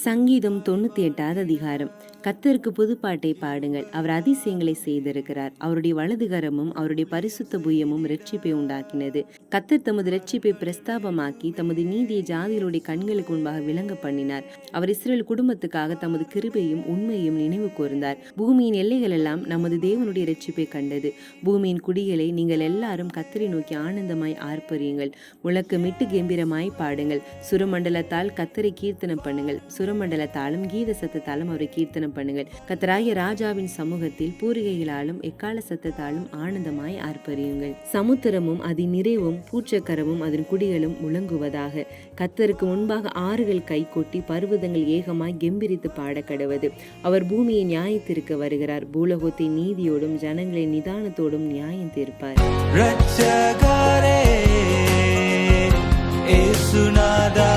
சங்கீதம் 98வது அதிகாரம். கர்த்தருக்கு புதுப்பாட்டை பாடுங்கள், அவர் அதிசயங்களை செய்திருக்கிறார். அவருடைய வலதுகரமும் அவருடைய பரிசுத்த புயமும் இரட்சிப்பை உண்டாக்கினது. கர்த்தர் தமது இரட்சிப்பை பிரஸ்தாபமாக்கி தமது நீதியை ஜாதிகளுடைய கண்களுக்கு முன்பாக விளங்க பண்ணினார். அவர் இஸ்ரவேல் குடும்பத்துக்காக தமது கிருபையும் உண்மையும் நினைவு கூர்ந்தார். பூமியின் எல்லைகள் எல்லாம் நமது தேவனுடைய இரட்சிப்பை கண்டது. பூமியின் குடிகளை நீங்கள் எல்லாரும் கர்த்தரை நோக்கி ஆனந்தமாய் ஆர்ப்பரியுங்கள், முழக்கமிட்டு கம்பீரமாய் பாடுங்கள். சுரமண்டலத்தால் கர்த்தரை கீர்த்தனம் பண்ணுங்கள், சுரமண்டலத்தாலும் கீத சத்தத்தாலும் அவரை கீர்த்தனம் பண்ணுங்கள். கர்த்தராகிய ராஜாவின் சமூகத்தில் பூரிகைகளாலும் எக்கால சத்தத்தாலும் ஆனந்தமாய் ஆர்ப்பரியுங்கள். சமுத்திரமும் அதன் நிறைவும் பூச்சக்கரமும் அதன் குடிகளும் முழங்குவதாக. கர்த்தருக்கு முன்பாக ஆறுகள் கைகொட்டி பர்வதங்கள் ஏகமாய் கெம்பீரித்து பாட கடவது. அவர் பூமியை நியாயத்திற்கு வருகிறார். பூலோகத்தை நீதியோடும் ஜனங்களை நிதானத்தோடும் நியாயம் தீர்ப்பார். ரட்சகரே, இயேசுநாதா